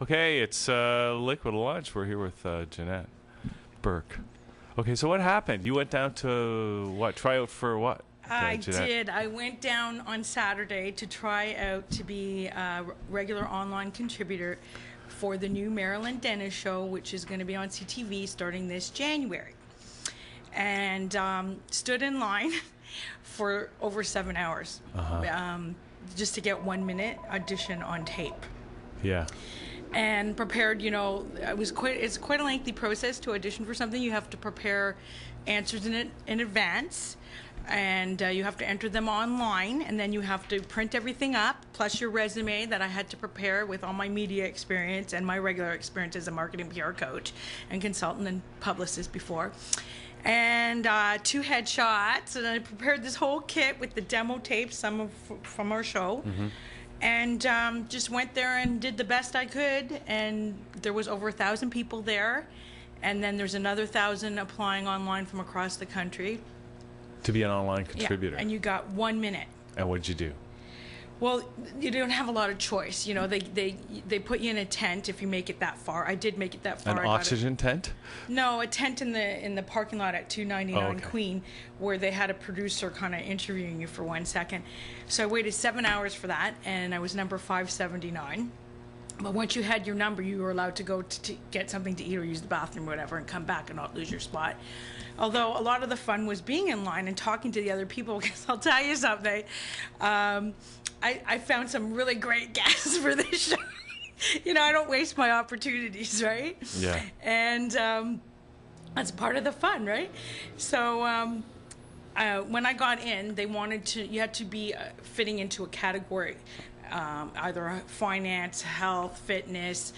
Okay, it's Liquid Lunch. We're here with Jeanette Burke. Okay, so what happened? You went down to what? Try out for what? I Jeanette? did. I went down on Saturday to try out to be a regular online contributor for the new Marilyn Dennis show, which is going to be on CTV starting this January. And stood in line for over 7 hours just to get 1 minute audition on tape. Yeah. And prepared, you know, it's quite a lengthy process to audition for something. You have to prepare answers in advance, and you have to enter them online, and then you have to print everything up, plus your resume that I had to prepare with all my media experience and my regular experience as a marketing PR coach and consultant and publicist before. And 2 headshots, and I prepared this whole kit with the demo tapes, from our show. And just went there and did the best I could, and there was over 1,000 people there, and then there's another 1,000 applying online from across the country. To be an online contributor. Yeah, and you got 1 minute. And what'd you do? Well, you don't have a lot of choice. You know, they put you in a tent if you make it that far. I did make it that far. An oxygen tent? No, a tent in the parking lot at 299 okay. Queen, where they had a producer kind of interviewing you for 1 second. So I waited 7 hours for that, and I was number 579. But once you had your number, you were allowed to go to get something to eat or use the bathroom or whatever and come back and not lose your spot. Although a lot of the fun was being in line and talking to the other people, because I'll tell you something. I found some really great guests for this show. You know, I don't waste my opportunities, right? Yeah. And that's part of the fun, right? So when I got in, you had to be fitting into a category, either finance, health, fitness,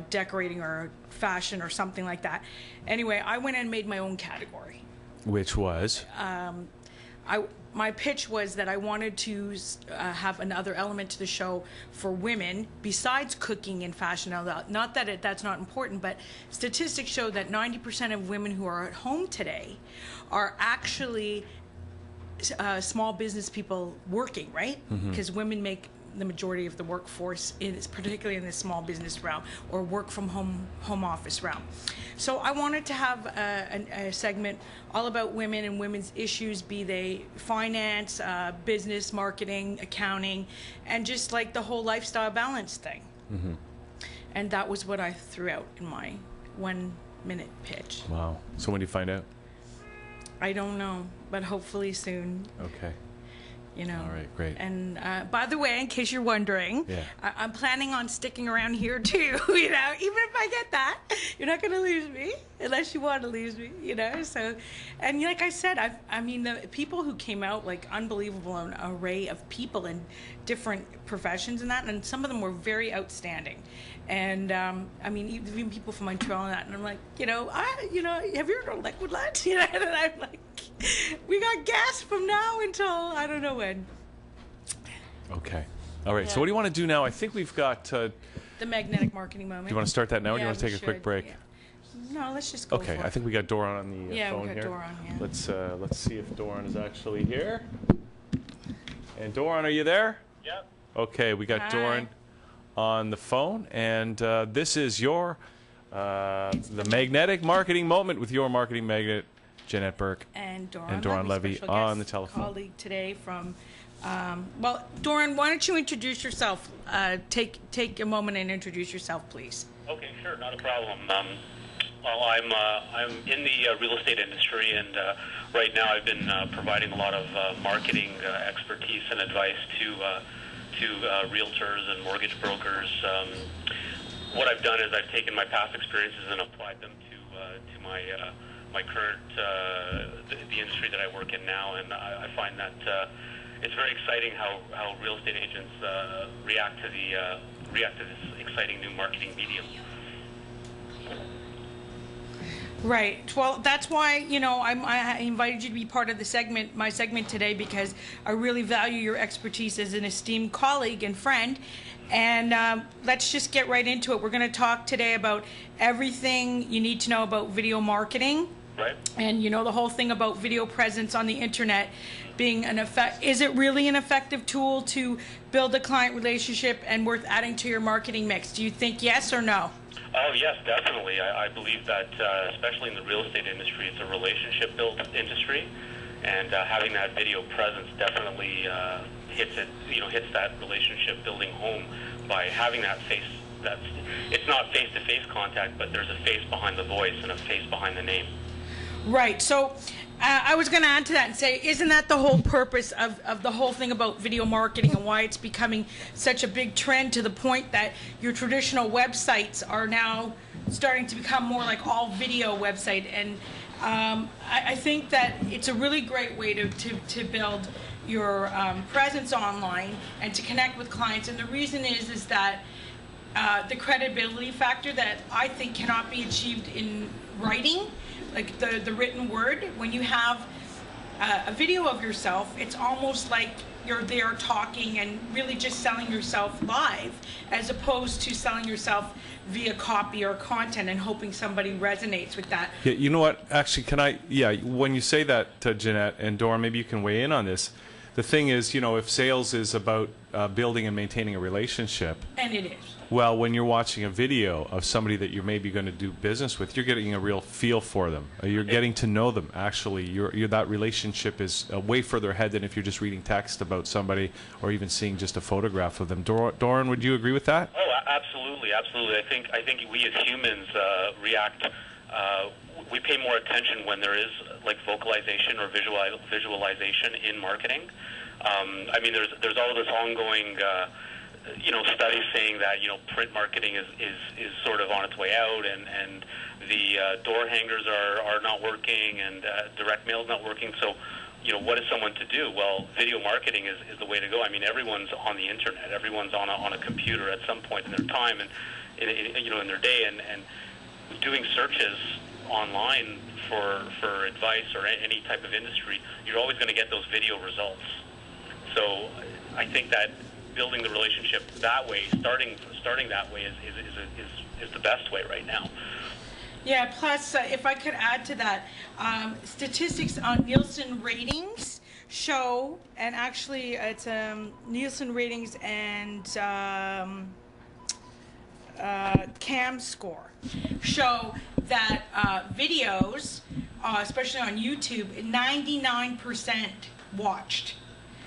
decorating, or fashion, or something like that. Anyway, I went and made my own category. Which was? My pitch was that I wanted to have another element to the show for women besides cooking and fashion. Now, not that that's not important, but statistics show that 90% of women who are at home today are actually small business people working, right? Because women make the majority of the workforce, particularly in the small business realm or work from home office realm. So I wanted to have a segment all about women and women's issues, be they finance, business, marketing, accounting, and just like the whole lifestyle balance thing. And that was what I threw out in my 1 minute pitch. Wow. So when do you find out? I don't know, but hopefully soon. Okay. You know. All right, great. And by the way, in case you're wondering, yeah. I'm planning on sticking around here too. You know, even if I get that, you're not going to lose me unless you want to lose me. You know, so, and like I said, I mean, the people who came out, like, unbelievable, an array of people in different professions and that, and some of them were very outstanding. And I mean, even people from Montreal and that, and I'm like, have you heard of Liquid Lunch? You know, and I'm like, we got gas from now until I don't know when. Okay. All right. Yeah. So what do you want to do now? I think we've got... the magnetic marketing moment. Do you want to start that now, or do you want to take a quick break? Yeah. No, let's just go Okay. for it. I think we got Doron on the phone here. Yeah, we got Doron, yeah. Let's see if Doron is actually here. And Doron, are you there? Yep. Okay, we got Doron on the phone, and this is your the magnetic marketing moment with your marketing magnet, Jeanette Burke and Doron, Levy on the telephone. Colleague today from. Well, Doron, why don't you introduce yourself? Take a moment and introduce yourself, please. Okay, sure, not a problem. Well, I'm in the real estate industry, and right now I've been providing a lot of marketing expertise and advice to realtors and mortgage brokers. What I've done is I've taken my past experiences and applied them to my current the industry that I work in now, and I find that it's very exciting how real estate agents react to this exciting new marketing medium. Right. Well, that's why, I invited you to be part of my segment today, because I really value your expertise as an esteemed colleague and friend. And let's just get right into it. We're going to talk today about everything you need to know about video marketing Right. And you know the whole thing about video presence on the internet being is it really an effective tool to build a client relationship and worth adding to your marketing mix? Do you think yes or no? Oh, yes, definitely. I believe that, especially in the real estate industry, it's a relationship-built industry, and having that video presence definitely hits that relationship-building home by having that face. It's not face-to-face contact, but there's a face behind the voice and a face behind the name. Right. So I was going to add to that and say, isn't that the whole purpose of the whole thing about video marketing and why it's becoming such a big trend, to the point that your traditional websites are now starting to become more like all video website? And I think that it's a really great way to build your presence online and to connect with clients. And the reason is that the credibility factor that I think cannot be achieved in writing, like the written word. When you have a video of yourself, it's almost like you're there talking and really just selling yourself live, as opposed to selling yourself via copy or content and hoping somebody resonates with that. Yeah, you know what? Actually, when you say that, Jeanette and Doran, maybe you can weigh in on this. The thing is, if sales is about building and maintaining a relationship, and it is. Well, when you're watching a video of somebody that you're maybe going to do business with, you're getting a real feel for them. You're getting to know them. Actually, that relationship is way further ahead than if you're just reading text about somebody or even seeing just a photograph of them. Doran, would you agree with that? Oh, absolutely, absolutely. I think we as humans react. We pay more attention when there is like vocalization or visualization in marketing. I mean, there's all this ongoing. Studies saying that print marketing is sort of on its way out, and the door hangers are not working, and direct mail is not working. So, what is someone to do? Well, video marketing is the way to go. I mean, everyone's on the internet. Everyone's on a computer at some point in their time and in their day, and doing searches online for advice or any type of industry, you're always going to get those video results. So, I think that building the relationship that way, starting that way, is the best way right now. Yeah. Plus, if I could add to that, statistics on Nielsen ratings show, and actually it's Nielsen ratings and CAM score show that videos, especially on YouTube, 99% watched.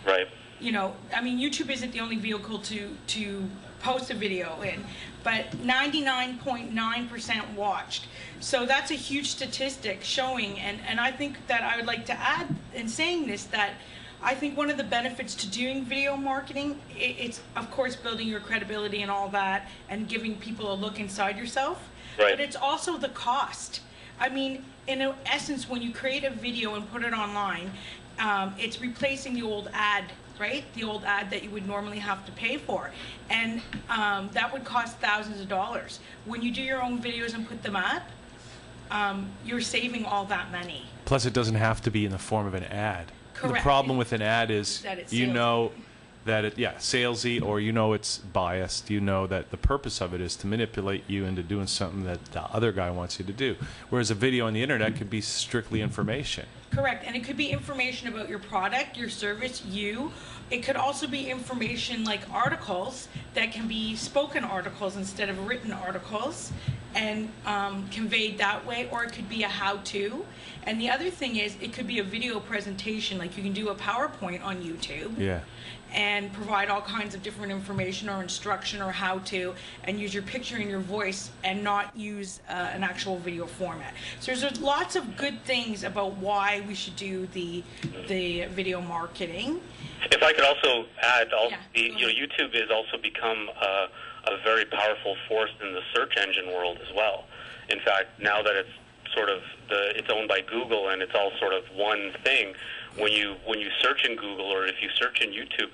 Right. I mean, YouTube isn't the only vehicle to post a video in, but 99.9% watched. So that's a huge statistic showing, and I think that I would like to add in saying this that I think one of the benefits to doing video marketing, it's of course building your credibility and all that and giving people a look inside yourself, right. But it's also the cost. I mean, in essence, when you create a video and put it online, it's replacing the old ad, right? The old ad that you would normally have to pay for. And that would cost thousands of dollars. When you do your own videos and put them up, you're saving all that money. Plus, it doesn't have to be in the form of an ad. Correct. The problem with an ad is That it's salesy, or it's biased. You know that the purpose of it is to manipulate you into doing something that the other guy wants you to do. Whereas a video on the internet could be strictly information. Correct, and it could be information about your product, your service, you. It could also be information like articles that can be spoken articles instead of written articles, and conveyed that way, or it could be a how-to. And the other thing is, it could be a video presentation, like you can do a PowerPoint on YouTube. Yeah. And provide all kinds of different information or instruction or how-to, and use your picture and your voice and not use an actual video format. So there's lots of good things about why we should do the video marketing. If I could also add, Yeah, YouTube has also become a very powerful force in the search engine world as well. In fact, now that it's sort of it's owned by Google and it's all sort of one thing. When you search in Google, or if you search in YouTube,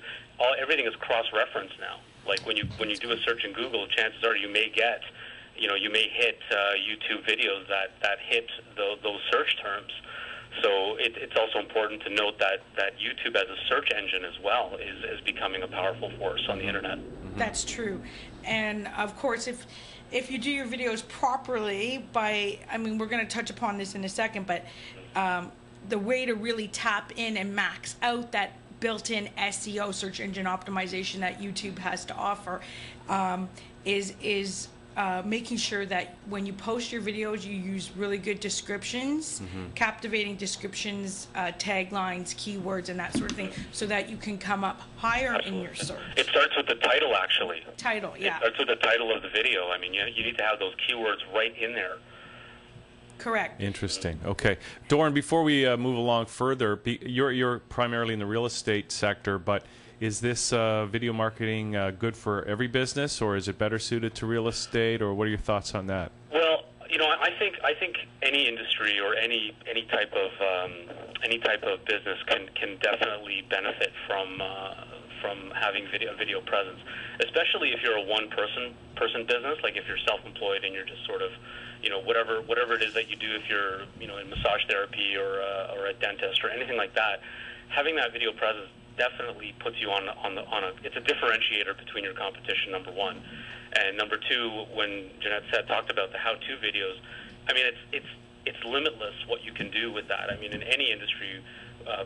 everything is cross-referenced now. Like when you do a search in Google, chances are you may hit YouTube videos that hit those search terms. So it's also important to note that YouTube as a search engine as well is becoming a powerful force on the internet. That's true. And of course, if you do your videos properly we're going to touch upon this in a second, but the way to really tap in and max out that built-in SEO, search engine optimization, that YouTube has to offer is making sure that when you post your videos, you use really good descriptions, captivating descriptions, taglines, keywords, and that sort of thing, so that you can come up higher in your search. It starts with the title, actually. Title, yeah. It starts with the title of the video. I mean, you need to have those keywords right in there. Correct. Interesting. Okay, Doran, before we move along further, you're primarily in the real estate sector, but is this video marketing good for every business, or is it better suited to real estate, or what are your thoughts on that? Well, I think any industry or any type of business can definitely benefit from having video presence, especially if you're a one person business, like if you're self-employed and you're just sort of, whatever it is that you do, if you're in massage therapy or a dentist or anything like that, having that video presence definitely puts you on it's a differentiator between your competition, number one. And number two, when Jeanette talked about the how-to videos, I mean, it's limitless what you can do with that. I mean, in any industry,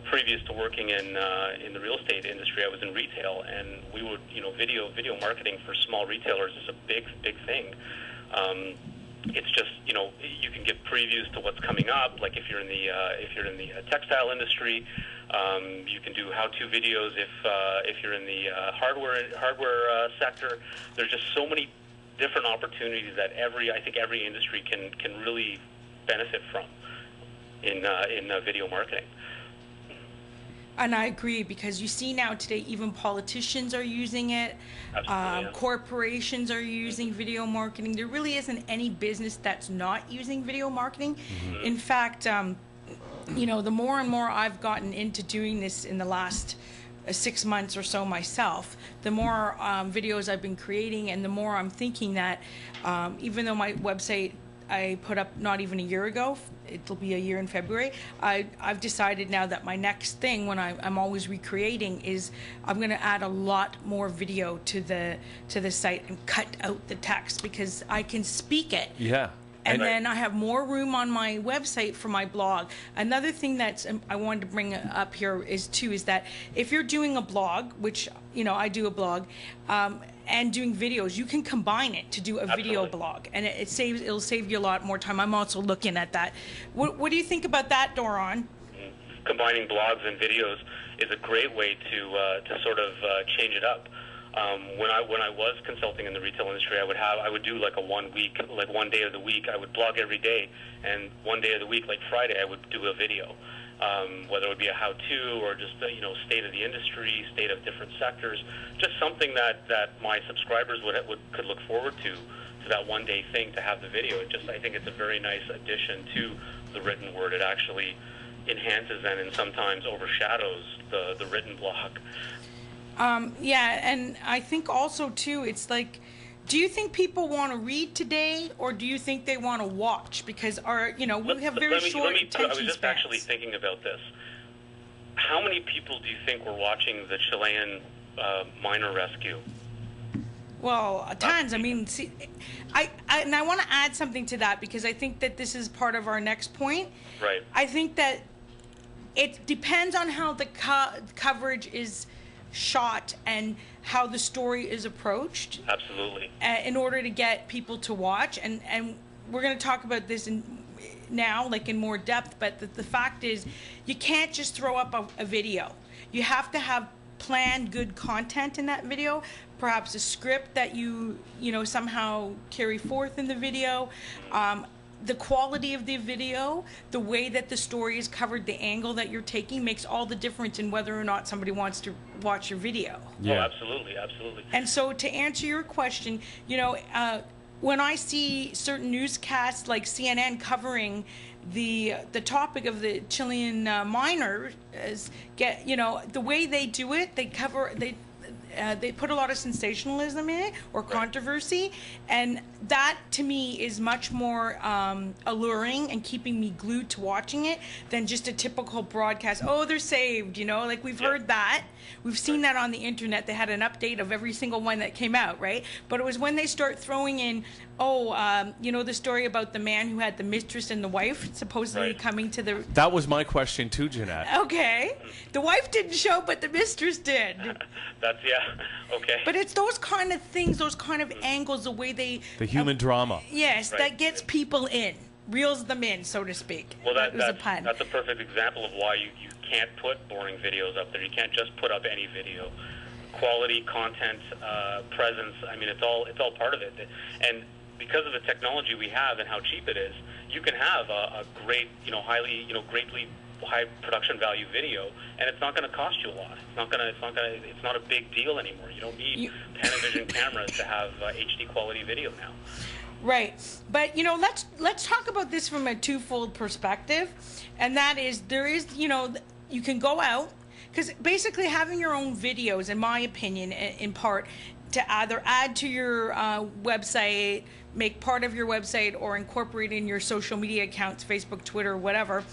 previous to working in the real estate industry, I was in retail, and we would, video marketing for small retailers is a big thing. It's just, you can give previews to what's coming up. Like if you're in the textile industry, you can do how-to videos. If you're in the hardware sector, there's just so many different opportunities that I think every industry can really benefit from in video marketing. And I agree, because you see now today even politicians are using it. Absolutely, yeah. Corporations are using video marketing. There really isn't any business that's not using video marketing. In fact, the more and more I've gotten into doing this in the last 6 months or so myself, the more videos I've been creating, and the more I'm thinking that even though my website I put up not even a year ago, it'll be a year in February, I've decided now that my next thing, when I'm always recreating, is I'm going to add a lot more video to the site and cut out the text, because I can speak it. Yeah. And then I have more room on my website for my blog. Another thing that's I wanted to bring up here is that if you're doing a blog, which I do a blog, and doing videos, you can combine it to do a video blog, and it'll save you a lot more time. I'm also looking at that. What do you think about that, Doron? Combining blogs and videos is a great way to sort of change it up. When I was consulting in the retail industry, I would do like one day of the week, I would blog every day, and one day of the week, like Friday, I would do a video. Whether it would be a how-to or just state of the industry, state of different sectors, just something that my subscribers could look forward to that one day thing, to have the video. I think it's a very nice addition to the written word. It actually enhances and sometimes overshadows the written blog. Yeah, and I think also too, it's like, do you think people want to read today, or do you think they want to watch? Because we have very short attention spans. I was just actually thinking about this. How many people do you think were watching the Chilean miner rescue? Well, tons. I mean, see, I want to add something to that, because I think that this is part of our next point. Right. I think that it depends on how the coverage is shot and how the story is approached. Absolutely. In order to get people to watch, and we're going to talk about this now, like in more depth, but the fact is, you can't just throw up a video. You have to have planned good content in that video, perhaps a script that you somehow carry forth in the video. The quality of the video, the way that the story is covered, the angle that you're taking makes all the difference in whether or not somebody wants to watch your video. Yeah. Oh, absolutely. And so, to answer your question, when I see certain newscasts like CNN covering the topic of the Chilean miners, the way they do it, they put a lot of sensationalism in it or controversy, and that to me is much more alluring and keeping me glued to watching it than just a typical broadcast. Oh, they're saved, you know, like we've heard that. We've seen that on the internet. They had an update of every single one that came out, right? But it was when they start throwing in, you know, the story about the man who had the mistress and the wife supposedly coming to the... That was my question too, Jeanette. Okay. The wife didn't show, but the mistress did. That's, okay. But it's those kind of things, those kind of angles, the way they... The human drama. Yes, that gets people in. Reels them in, so to speak. Well, that was a pun. That's a perfect example of why you can't put boring videos up there. You can't just put up any video. Quality, content, presence, I mean, it's all part of it. And because of the technology we have and how cheap it is, you can have a great, you know, greatly high production value video, and it's not going to cost you a lot. It's not a big deal anymore. You don't need Panavision cameras to have HD quality video now. Right. But, you know, let's talk about this from a twofold perspective, and that is there is, you know, you can go out, because basically having your own videos, in my opinion, in part, to either add to your website, make part of your website, or incorporate in your social media accounts, Facebook, Twitter, whatever,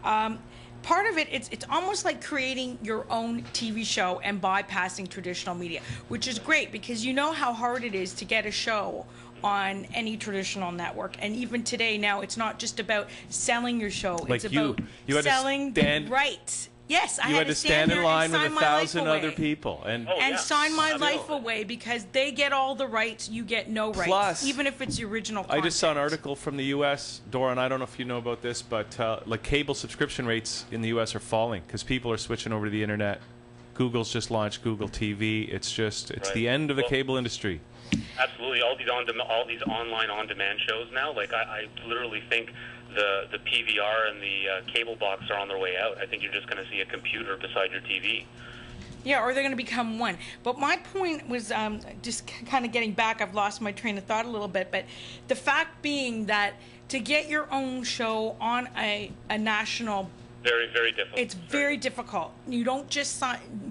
part of it, it's almost like creating your own TV show and bypassing traditional media, which is great because you know how hard it is to get a show on any traditional network. And even today now, it's not just about selling your show. Like it's about selling the rights. Yes, I had to stand in line with 1,000 other people and sign my life away because they get all the rights, you get no rights. Plus, even if it's the original content. I just saw an article from the U.S., Doran, I don't know if you know about this, but like cable subscription rates in the U.S. are falling because people are switching over to the internet. Google's just launched Google TV. It's the end of the cable industry. Absolutely, all these online on-demand shows now. Like I literally think the PVR and the cable box are on their way out. I think you're just going to see a computer beside your TV. Yeah, or they're going to become one. But my point was just kind of getting back. I've lost my train of thought a little bit. But the fact being that to get your own show on a national, very, very difficult. It's very difficult. You don't just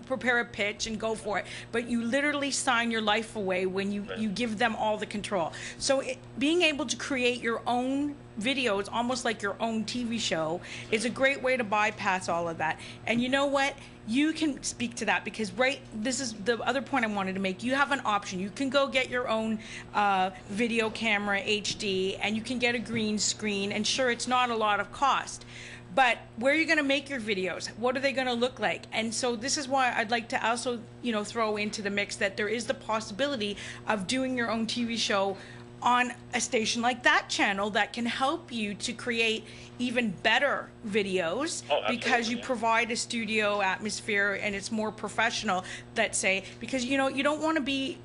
prepare a pitch and go for it, but you literally sign your life away when you give them all the control. So being able to create your own videos, almost like your own TV show, is a great way to bypass all of that. And you know what? You can speak to that because this is the other point I wanted to make. You have an option. You can go get your own video camera HD, and you can get a green screen, and sure, it's not a lot of cost. But where are you going to make your videos? What are they going to look like? And so this is why I'd like to also, you know, throw into the mix that there is the possibility of doing your own TV show on a station like that channel that can help you to create even better videos because you provide a studio atmosphere and it's more professional, let's say, because, you know, you don't want to be...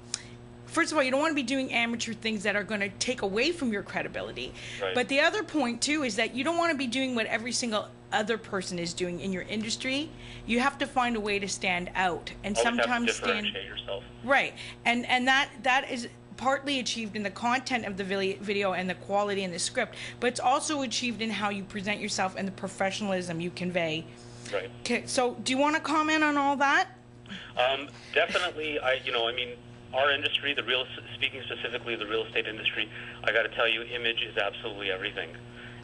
First of all, you don't want to be doing amateur things that are going to take away from your credibility. Right. But the other point, too, is that you don't want to be doing what every single other person is doing in your industry. You have to find a way to stand out. And sometimes differentiate yourself. Right. And that is partly achieved in the content of the video and the quality and the script, but it's also achieved in how you present yourself and the professionalism you convey. Right. Okay, so do you want to comment on all that? Definitely. Our industry, speaking specifically of the real estate industry, I got to tell you, image is absolutely everything.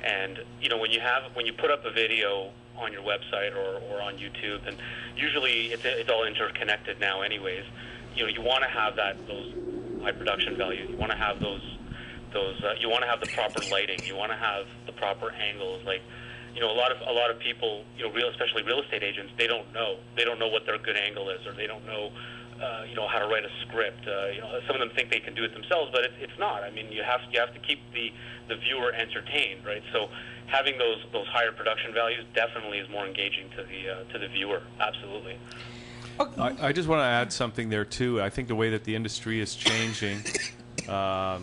And you know, when you put up a video on your website or on YouTube, and usually it's all interconnected now, anyways. You know, you want to have those high production values. You want to have those. You want to have the proper lighting. You want to have the proper angles. Like, you know, a lot of people, you know, especially real estate agents, they don't know what their good angle is, or they don't know. How to write a script. Some of them think they can do it themselves, but it's not. I mean, you have to keep the viewer entertained, right? So having those higher production values definitely is more engaging to the viewer. Absolutely. Okay. I just want to add something there too. I think the way that the industry is changing, to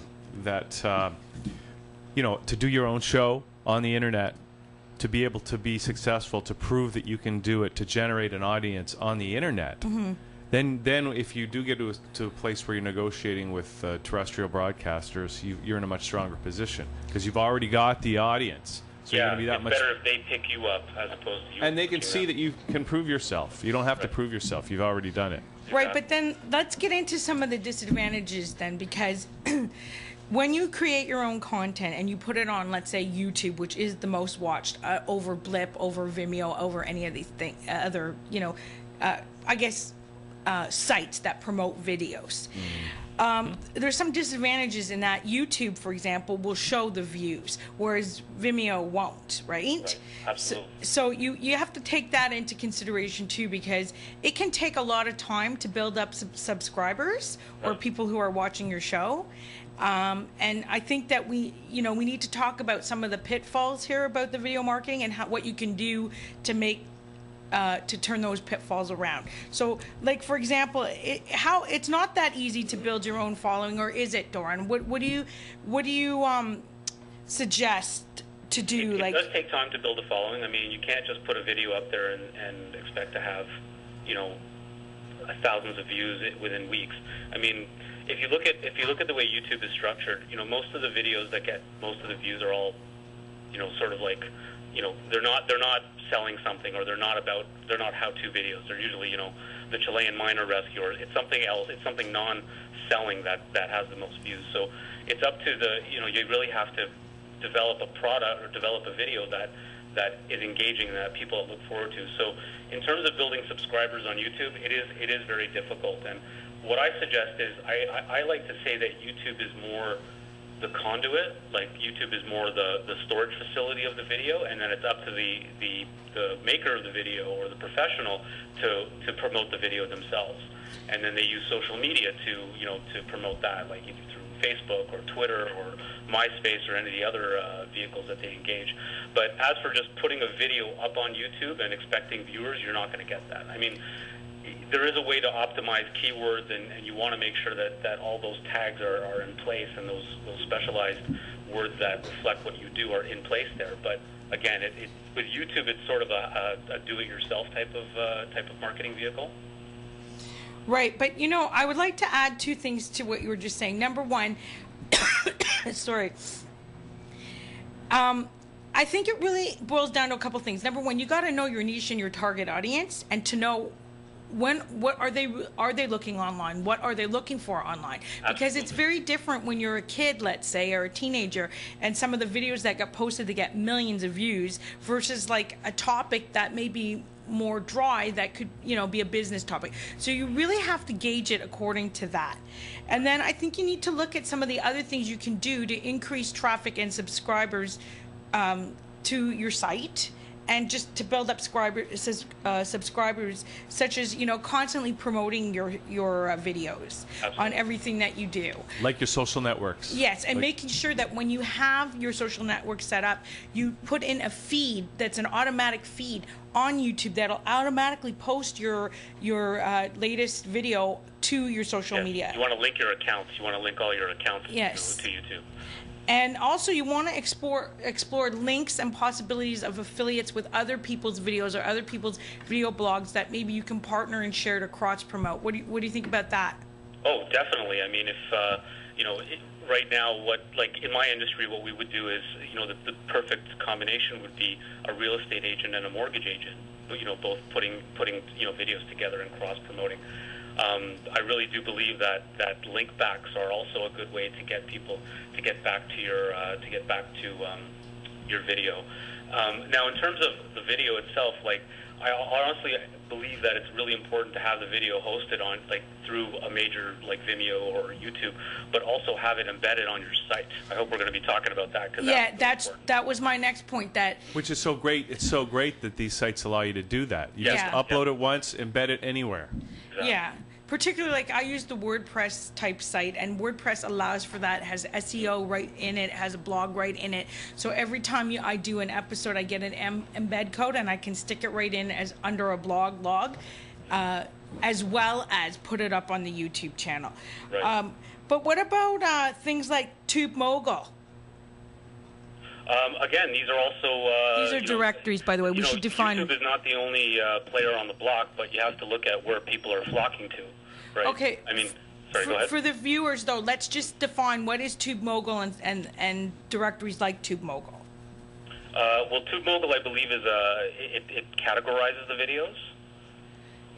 do your own show on the internet, to be able to be successful, to prove that you can do it, to generate an audience on the internet. Mm-hmm. Then if you do get to a place where you're negotiating with terrestrial broadcasters, you're in a much stronger position because you've already got the audience. So you're going to be that much better if they pick you up as opposed to you. And they can see that you can prove yourself. You don't have to prove yourself. You've already done it. do Right, that. but then let's get into some of the disadvantages then, because when you create your own content and you put it on, let's say, YouTube, which is the most watched over Blip, over Vimeo, over any of these other, I guess, sites that promote videos. There's some disadvantages in that YouTube, for example, will show the views, whereas Vimeo won't, right? Right. Absolutely. So you have to take that into consideration too, because it can take a lot of time to build up subscribers or people who are watching your show. And I think that we need to talk about some of the pitfalls here about the video marketing and what you can do to make to turn those pitfalls around. So, like, for example, it's not that easy to build your own following, or is it, Doron? What do you suggest to do? It does take time to build a following. I mean, you can't just put a video up there and expect to have, thousands of views within weeks. I mean, if you look at the way YouTube is structured, most of the videos that get most of the views are all, sort of like, they're not selling something, or they're not how-to videos. They're usually, the Chilean miner rescue, or it's something else. It's something non-selling that has the most views. So it's up to you really have to develop a product or develop a video that is engaging, that people look forward to. So in terms of building subscribers on YouTube, it is very difficult. And what I suggest is I like to say that YouTube is more the conduit, like YouTube is more the storage facility of the video, and then it's up to the maker of the video or the professional to promote the video themselves. And then they use social media to promote that, like either through Facebook or Twitter or MySpace or any of the other vehicles that they engage. But as for just putting a video up on YouTube and expecting viewers, you're not going to get that. I mean, there is a way to optimize keywords, and you want to make sure that all those tags are in place, and those specialized words that reflect what you do are in place there. But again, with YouTube, it's sort of a do-it-yourself type of marketing vehicle. Right, but I would like to add two things to what you were just saying. Number one, sorry. I think it really boils down to a couple things. Number one, you got to know your niche and your target audience, and to know what are they looking online? What are they looking for online? Because it's very different when you're a kid, let's say, or a teenager, and some of the videos that got posted that get millions of views versus like a topic that may be more dry that could be a business topic. So you really have to gauge it according to that. And then I think you need to look at some of the other things you can do to increase traffic and subscribers to your site, and just to build up subscribers, such as constantly promoting your videos. Absolutely. On everything that you do. Like your social networks. Yes, and making sure that when you have your social network set up, you put in a feed that's an automatic feed on YouTube that'll automatically post your latest video to your social media. You want to link your accounts. You want to link all your accounts to YouTube. And also, you want to explore links and possibilities of affiliates with other people's videos or other people's video blogs that maybe you can partner and share to cross promote. What do you think about that? Oh, definitely. I mean, if right now, in my industry, what we would do is, the perfect combination would be a real estate agent and a mortgage agent. Both putting videos together and cross promoting. I really do believe that link backs are also a good way to get people to get back to your video. Now, in terms of the video itself, I honestly believe that it's really important to have the video hosted on through a major like Vimeo or YouTube, but also have it embedded on your site. I hope we're going to be talking about that. That was my next point. Which is so great. It's so great that these sites allow you to do that. You just upload it once, embed it anywhere. Exactly. Yeah. Particularly, I use the WordPress type site, and WordPress allows for that. It has SEO right in it, has a blog right in it. So every time I do an episode, I get an embed code, and I can stick it right in as under a blog log, as well as put it up on the YouTube channel. Right. But what about things like TubeMogul? Again, these are also... these are directories, by the way. We should define... YouTube is not the only player on the block, but you have to look at where people are flocking to, right? Okay. I mean, sorry, go ahead. For the viewers, though, let's just define what is TubeMogul and directories like TubeMogul. Well, TubeMogul, I believe, is it categorizes the videos.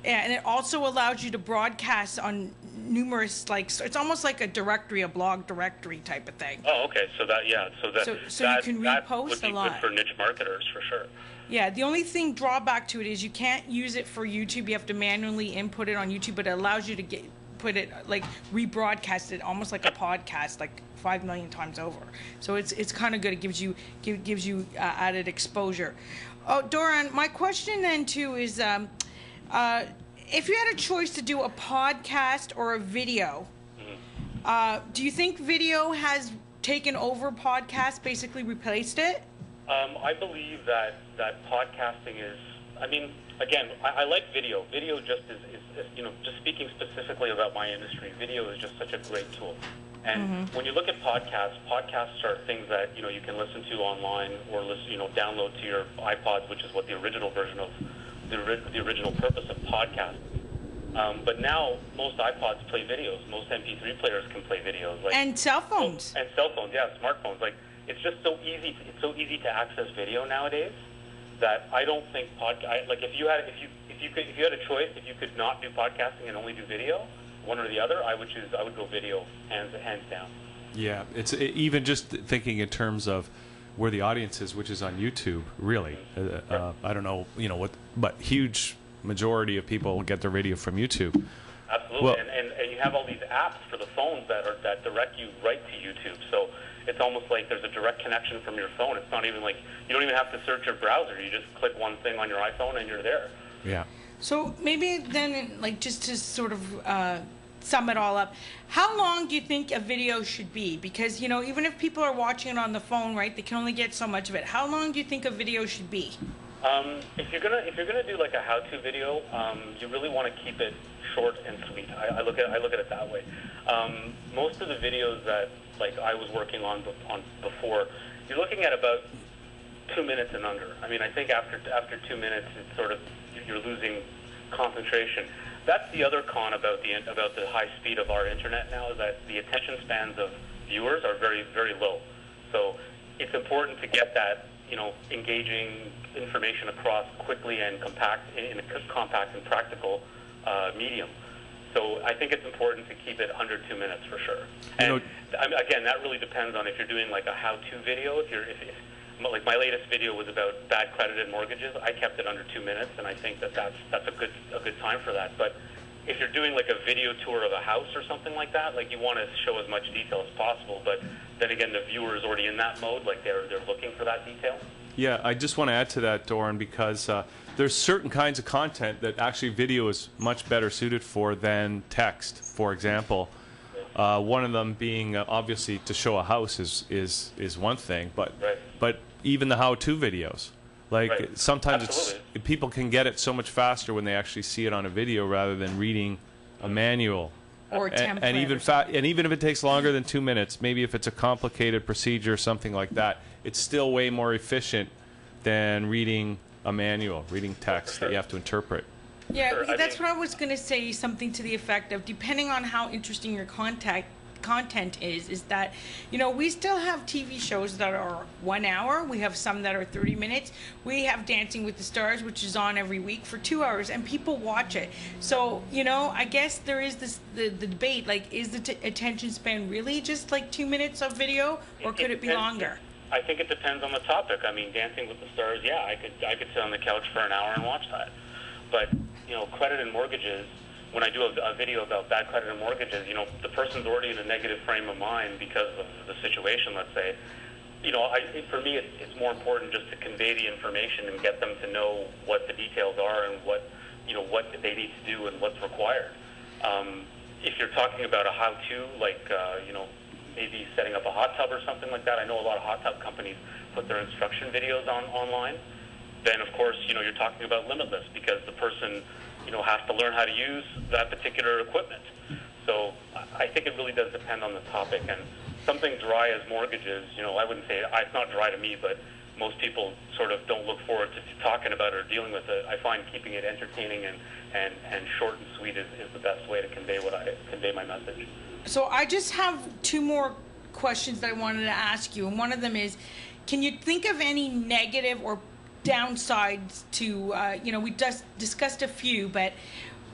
And it also allows you to broadcast on numerous, like, so it's almost like a directory, a blog directory type of thing. Oh, okay. So that, yeah. So that, So you can that repost would be a lot. good for niche marketers for sure. Yeah, the only thing drawback to it is you can't use it for YouTube. You have to manually input it on YouTube, but it allows you to put it, like, rebroadcast it almost like a podcast, like 5 million times over. So it's kind of good. It gives you added exposure. Oh, Doron, my question then too is, if you had a choice to do a podcast or a video, do you think video has taken over podcast, basically replaced it? I believe that podcasting is, I mean, again, I like video. Video just is, just speaking specifically about my industry, video is just such a great tool. And when you look at podcasts are things that, you can listen to online or download to your iPods, which is what the original version of, the original purpose of podcasting. But now most iPods play videos. Most MP3 players can play videos. And cell phones. And cell phones, yeah, smartphones. Like, it's just so easy. It's so easy to access video nowadays that I don't think if you had a choice, if you could not do podcasting and only do video, one or the other, I would go video, hands down. Yeah, it's even just thinking in terms of where the audience is, which is on YouTube. Really, I don't know, but huge majority of people get their video from YouTube. Absolutely, well, and you have all these apps for the phones that direct you right to YouTube. So it's almost like there's a direct connection from your phone. It's not even like you don't even have to search your browser. You just click one thing on your iPhone and you're there. Yeah. So maybe then, like, just to sort of sum it all up, how long do you think a video should be? Because even if people are watching it on the phone, right, they can only get so much of it. How long do you think a video should be? If you're gonna do like a how-to video, you really want to keep it short and sweet. I look at it that way. Most of the videos that I was working on before, you're looking at about 2 minutes and under. I mean, I think after 2 minutes, it's sort of you're losing concentration. That's the other con about the high speed of our internet now, is that the attention spans of viewers are very, very low. So it's important to get that engaging information across quickly and compact in a compact and practical medium. So I think it's important to keep it under 2 minutes for sure. And again, that really depends on if you're doing like a how-to video. If like my latest video was about bad credited mortgages, I kept it under 2 minutes, and I think that's a good time for that. But if you're doing like a video tour of a house or something like that, like you want to show as much detail as possible. But then again, the viewer is already in that mode, like they're looking for that detail. Yeah, I just want to add to that, Doron, because there's certain kinds of content that actually video is much better suited for than text. For example, one of them being obviously to show a house is one thing, but even the how-to videos, sometimes people can get it so much faster when they actually see it on a video rather than reading a manual. Or a template. And even if it takes longer than 2 minutes, maybe if it's a complicated procedure or something like that, it's still way more efficient than reading a manual, reading text that you have to interpret. Yeah, that's what I was going to say, something to the effect of, depending on how interesting your content is that, we still have TV shows that are 1 hour. We have some that are 30 minutes. We have Dancing with the Stars, which is on every week for 2 hours, and people watch it. So, I guess there is the debate, like, is the attention span really just like 2 minutes of video, or could it be longer? I think it depends on the topic. I mean, Dancing with the Stars, yeah, I could sit on the couch for an hour and watch that. But, credit and mortgages, when I do a video about bad credit and mortgages, the person's already in a negative frame of mind because of the situation, let's say. For me, it's more important just to convey the information and get them to know what the details are and what they need to do and what's required. If you're talking about a how-to, maybe setting up a hot tub or something like that, I know a lot of hot tub companies put their instruction videos online. Then, of course, you're talking about limitless because the person has to learn how to use that particular equipment. So I think it really does depend on the topic. And something dry as mortgages, I wouldn't say it's not dry to me, but most people sort of don't look forward to talking about it or dealing with it. I find keeping it entertaining and short and sweet is the best way to convey my message. So I just have 2 more questions that I wanted to ask you, and one of them is, can you think of any negative or downsides to, we just discussed a few, but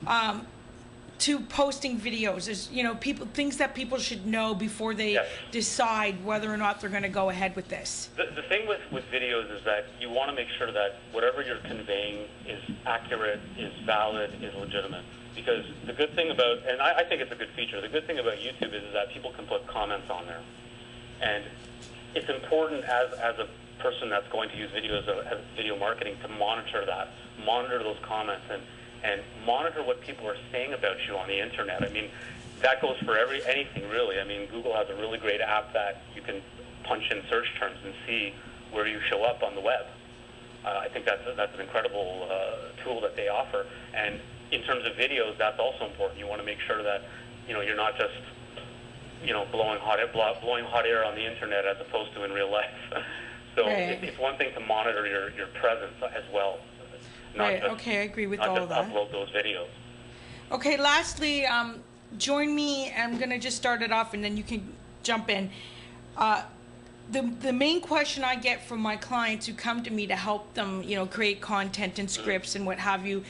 to posting videos? Is, you know, things that people should know before they Yes. decide whether or not they're going to go ahead with this? The thing with videos is that you want to make sure that whatever you're conveying is accurate, is valid, is legitimate. Because the good thing about, and I think it's a good feature, the good thing about YouTube is that people can put comments on there. And it's important as a person that's going to use videos as video marketing to monitor that, monitor those comments, and monitor what people are saying about you on the internet. I mean, that goes for anything really. I mean, Google has a really great app that you can punch in search terms and see where you show up on the web. I think that's an incredible tool that they offer. And in terms of videos, that's also important. You want to make sure that, you know, you're not just, you know, blowing hot air on the internet as opposed to in real life. So Right. it's one thing to monitor your presence as well. Not Right. just, Okay, I agree with not all just that. upload those videos. Okay, lastly, join me. I'm going to just start it off and then you can jump in. The main question I get from my clients who come to me to help them, you know, create content and scripts and what have you,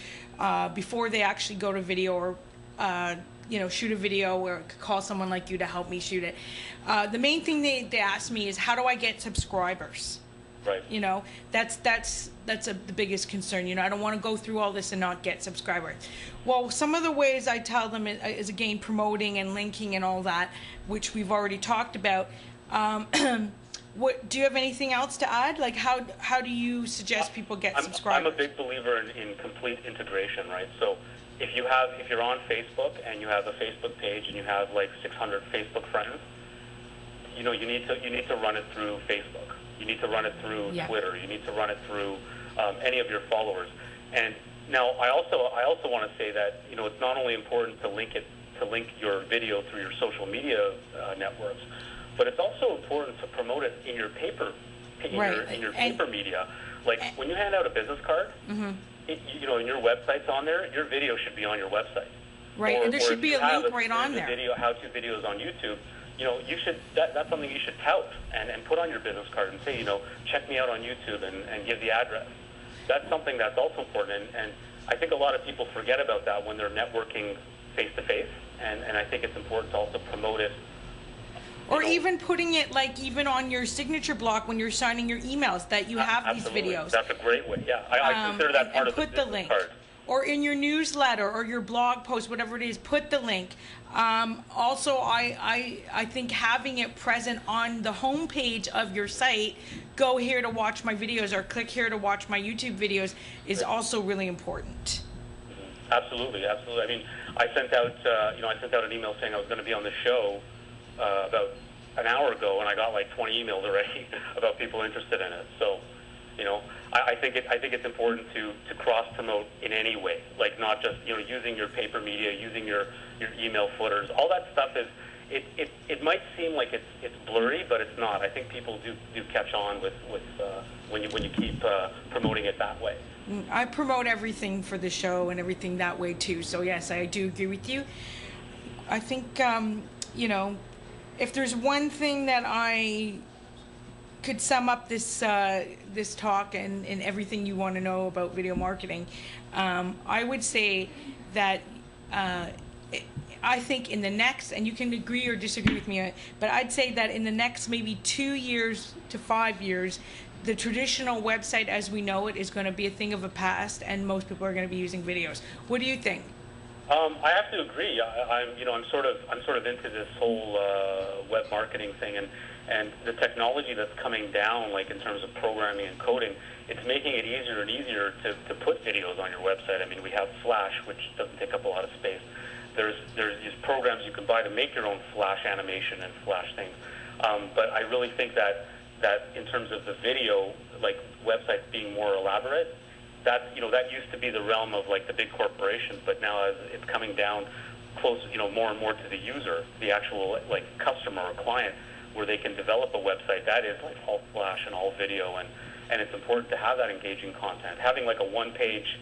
before they actually go to video or, you know, shoot a video or call someone like you to help me shoot it. The main thing they ask me is, how do I get subscribers? Right. You know, that's the biggest concern. You know, I don't want to go through all this and not get subscribers. Well, some of the ways I tell them is again promoting and linking and all that, which we've already talked about. What do you have anything else to add? Like, how do you suggest people get subscribers? I'm a big believer in complete integration, right? So if you're on Facebook and you have a Facebook page and you have like 600 Facebook friends, you know, you need to run it through Facebook. You need to run it through Twitter. You need to run it through any of your followers. And now I also want to say that, you know, it's not only important to link your video through your social media networks, but it's also important to promote it in your paper media. Like when you hand out a business card, you know, and your website's on there, your video should be on your website. Right, and there should be a link right on there. How-to videos on YouTube. You know, that's something you should tout and put on your business card and say, you know, check me out on YouTube and give the address. That's something that's also important, and I think a lot of people forget about that when they're networking face-to-face, and I think it's important to also promote it. Or even putting it like even on your signature block when you're signing your emails that you have Absolutely. these videos. That's a great way. Yeah, I consider that part of the put the business link. card. Or in your newsletter or your blog post, whatever it is, put the link. Also, I think having it present on the homepage of your site, go here to watch my videos or click here to watch my YouTube videos, is also really important. Absolutely. I mean, I sent out an email saying I was going to be on the show about an hour ago, and I got like 20 emails already about people interested in it. So, you know, I think it's important to cross promote in any way, like not just, you know, using your paper media, using your email footers. All that stuff is it might seem like it's blurry, but it's not. I think people do catch on with when you keep promoting it that way. I promote everything for the show and everything that way too. So yes, I do agree with you. I think you know, if there's one thing that I could sum up this this talk and everything you want to know about video marketing, I would say that I think in the next, and you can agree or disagree with me, but I'd say that in the next maybe 2 years to 5 years, the traditional website as we know it is going to be a thing of the past, and most people are going to be using videos. What do you think? I have to agree. I'm sort of into this whole web marketing thing, and the technology that's coming down, like in terms of programming and coding, it's making it easier and easier to put videos on your website. I mean, we have Flash, which doesn't take up a lot of space. There's these programs you can buy to make your own Flash animation and Flash things. But I really think that in terms of the video, like websites being more elaborate, that used to be the realm of like the big corporations, but now as it's coming down close, more and more to the user, the actual like customer or client, where they can develop a website that is like all Flash and all video, and it's important to have that engaging content. Having like a one-page,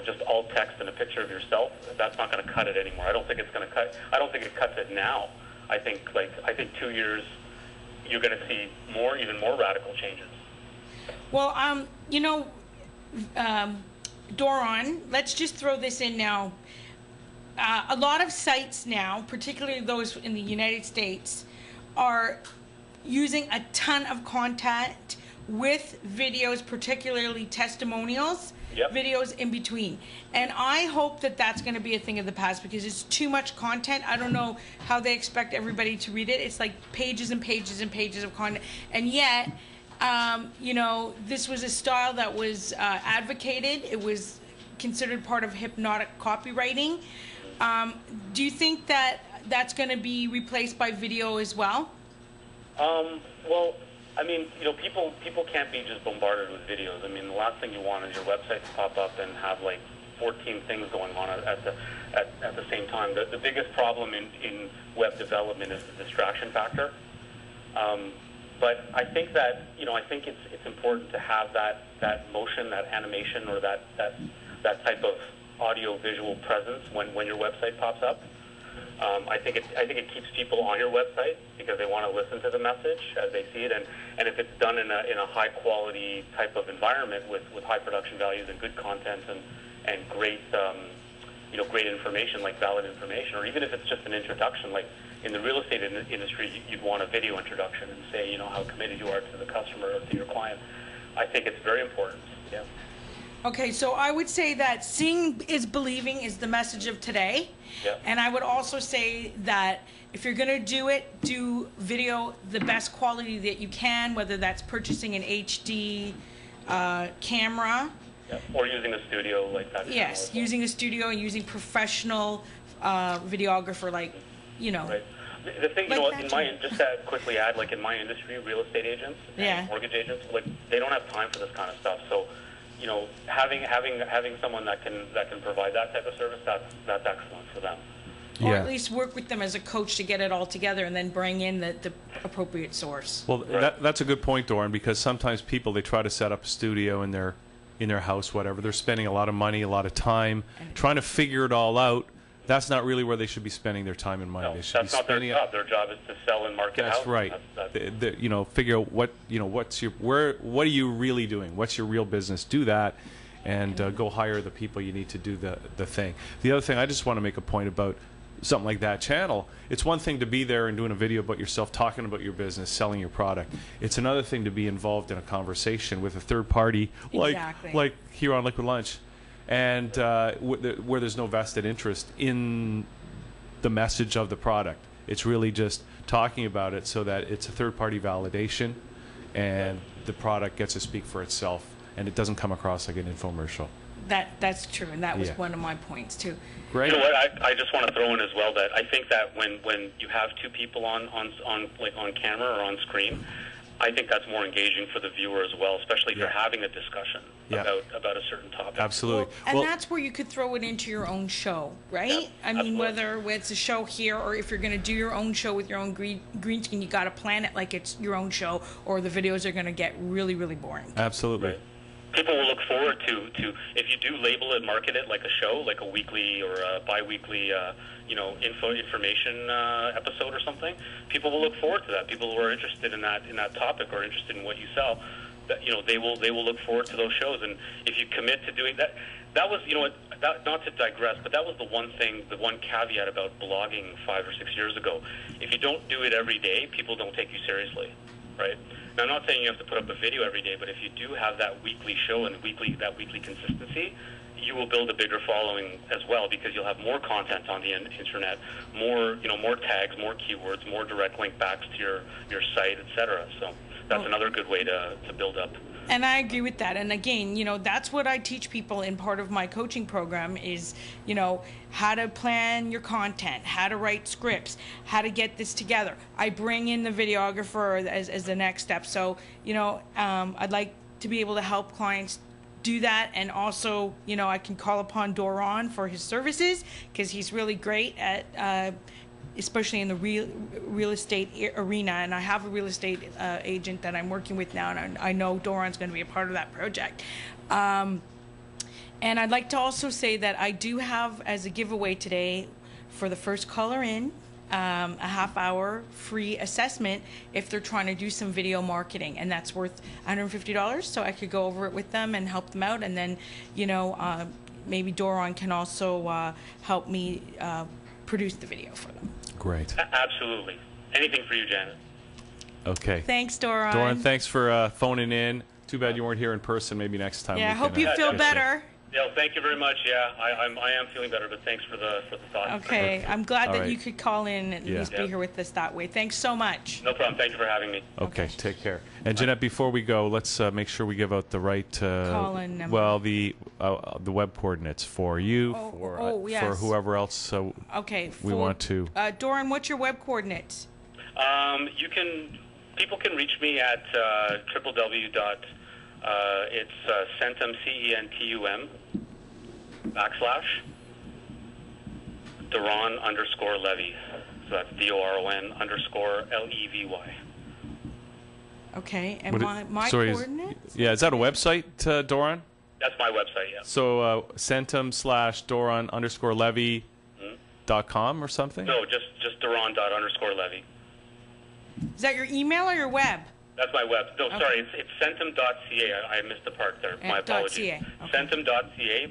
just all text and a picture of yourself, that's not going to cut it anymore. I don't think it's going to cut. I don't think it cuts it now. I think 2 years, you're going to see even more radical changes. Well, DORON, let's just throw this in now. a lot of sites now, particularly those in the United States, are using a ton of content with videos, particularly testimonials, Yep. videos in between. And I hope that that's going to be a thing of the past because it's too much content. I don't know how they expect everybody to read it. It's like pages and pages and pages of content. And yet, you know, this was a style that was advocated. It was considered part of hypnotic copywriting. Do you think that that's going to be replaced by video as well? Well, I mean, you know, people can't be just bombarded with videos. I mean, the last thing you want is your website to pop up and have like 14 things going on at the same time. The biggest problem in web development is the distraction factor. But I think that, you know, I think it's important to have that motion, that animation, or that type of audio visual presence when your website pops up. I think it keeps people on your website because they want to listen to the message as they see it, and if it's done in a high quality type of environment with high production values and good content and great you know, great information, like valid information, or even if it's just an introduction, like in the real estate industry, you'd want a video introduction and say, you know, how committed you are to the customer or to your client. I think it's very important. Yeah. Okay, so I would say that seeing is believing is the message of today. Yeah. And I would also say that if you're going to do it, do video the best quality that you can, whether that's purchasing an HD camera. Yeah. Or using a studio like that. Yes, using a studio and using professional videographer, like, you know. Right. The thing, you Like know, that, just to quickly add, like in my industry, real estate agents, Yeah. and mortgage agents, like they don't have time for this kind of stuff. So, you know, having someone that can provide that type of service, that's excellent for them. Or Yeah. at least work with them as a coach to get it all together and then bring in the appropriate source. Well, Right. that's a good point, Doran, because sometimes people, they try to set up a studio in their house, whatever. They're spending a lot of money, a lot of time, trying to figure it all out. That's not really where they should be spending their time and money. No, They should that's be not their spending job. Their job is to sell and market That's houses. right. You know, figure out what are you really doing? What's your real business? Do that, and go hire the people you need to do the thing. The other thing, I just want to make a point about something like that channel. It's one thing to be there and doing a video about yourself, talking about your business, selling your product. It's another thing to be involved in a conversation with a third party, Exactly. like here on Liquid Lunch, and where there's no vested interest in the message of the product. It's really just talking about it so that it's a third-party validation, and the product gets to speak for itself, and it doesn't come across like an infomercial. That's true, and that was Yeah. one of my points too. Great. You know what? I just want to throw in as well that I think that when you have two people on camera or on screen, I think that's more engaging for the viewer as well, especially if Yeah. you're having a discussion Yeah. about a certain topic. Absolutely. And that's where you could throw it into your own show, right? Yeah, I mean, absolutely. whether it's a show here or if you're going to do your own show with your own green screen, you got to plan it like it's your own show, or the videos are going to get really, really boring. Absolutely. Right. People will look forward to if you do label it, market it like a show, like a weekly or a bi-weekly, you know, information episode or something. People will look forward to that. People who are interested in that topic or interested in what you sell, that, you know, they will look forward to those shows. And if you commit to doing that, that was, you know, not to digress, but that was the one caveat about blogging 5 or 6 years ago. If you don't do it every day, people don't take you seriously, right? Now, I'm not saying you have to put up a video every day, but if you do have that weekly show and that weekly consistency, you will build a bigger following as well, because you'll have more content on the internet, more tags, more keywords, more direct link backs to your site, etc. So that's another good way to build up. And I agree with that. And again, you know, that's what I teach people in part of my coaching program is, you know, how to plan your content, how to write scripts, how to get this together. I bring in the videographer as the next step. So, you know, I'd like to be able to help clients do that. And also, you know, I can call upon DORON for his services because he's really great at especially in the real estate arena, and I have a real estate agent that I'm working with now, and I know Doran's going to be a part of that project. And I'd like to also say that I do have, as a giveaway today, for the first caller in, a half-hour free assessment if they're trying to do some video marketing, and that's worth $150, so I could go over it with them and help them out, and then, you know, maybe Doron can also help me produce the video for them. Great. Absolutely. Anything for you, Janet. Okay. Thanks, Doron. Doron, thanks for phoning in. Too bad you weren't here in person. Maybe next time. Yeah, I we hope can, you feel catch better. Yeah, thank you very much. Yeah, I am feeling better, but thanks for the thought. Okay, I'm glad All that right. you could call in and at Yeah. least be here with us that way. Thanks so much. No problem. Thank you for having me. Okay, take care. And Jeanette, before we go, let's make sure we give out the right Call-in number. well, the web coordinates for you, for yes. whoever else. So Okay. we want to. Doron, what's your web coordinates? People can reach me at www. It's centum, CENTUM /Doron_Levy. So that's DORON_LEVY. Okay, and What my sorry, coordinates? Yeah, is that a website, Doron? That's my website, yeah. So centum/Doron_Levy.com or something? No, just Doron._Levy. Is that your email or your web? That's my web. No, Okay. sorry, it's centum.ca. I missed the part there. My apologies. .ca. Okay. Centum.ca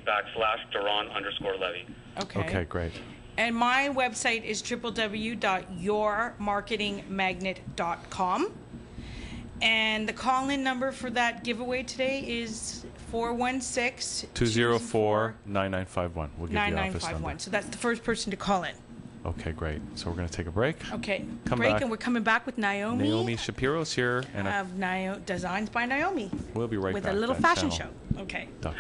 /Doron_Levy. Okay. Okay, great. And my website is www.yourmarketingmagnet.com. And the call-in number for that giveaway today is 204-9951. We'll give you the office number. 9951. So that's the first person to call in. Okay, great. So we're going to take a break. Okay. Come break, back. and we're coming back with Naomi. Naomi Shapiro's here, and of Designs by Naomi. we'll be right with back. a little on fashion channel. show. Okay. Okay, Dawn.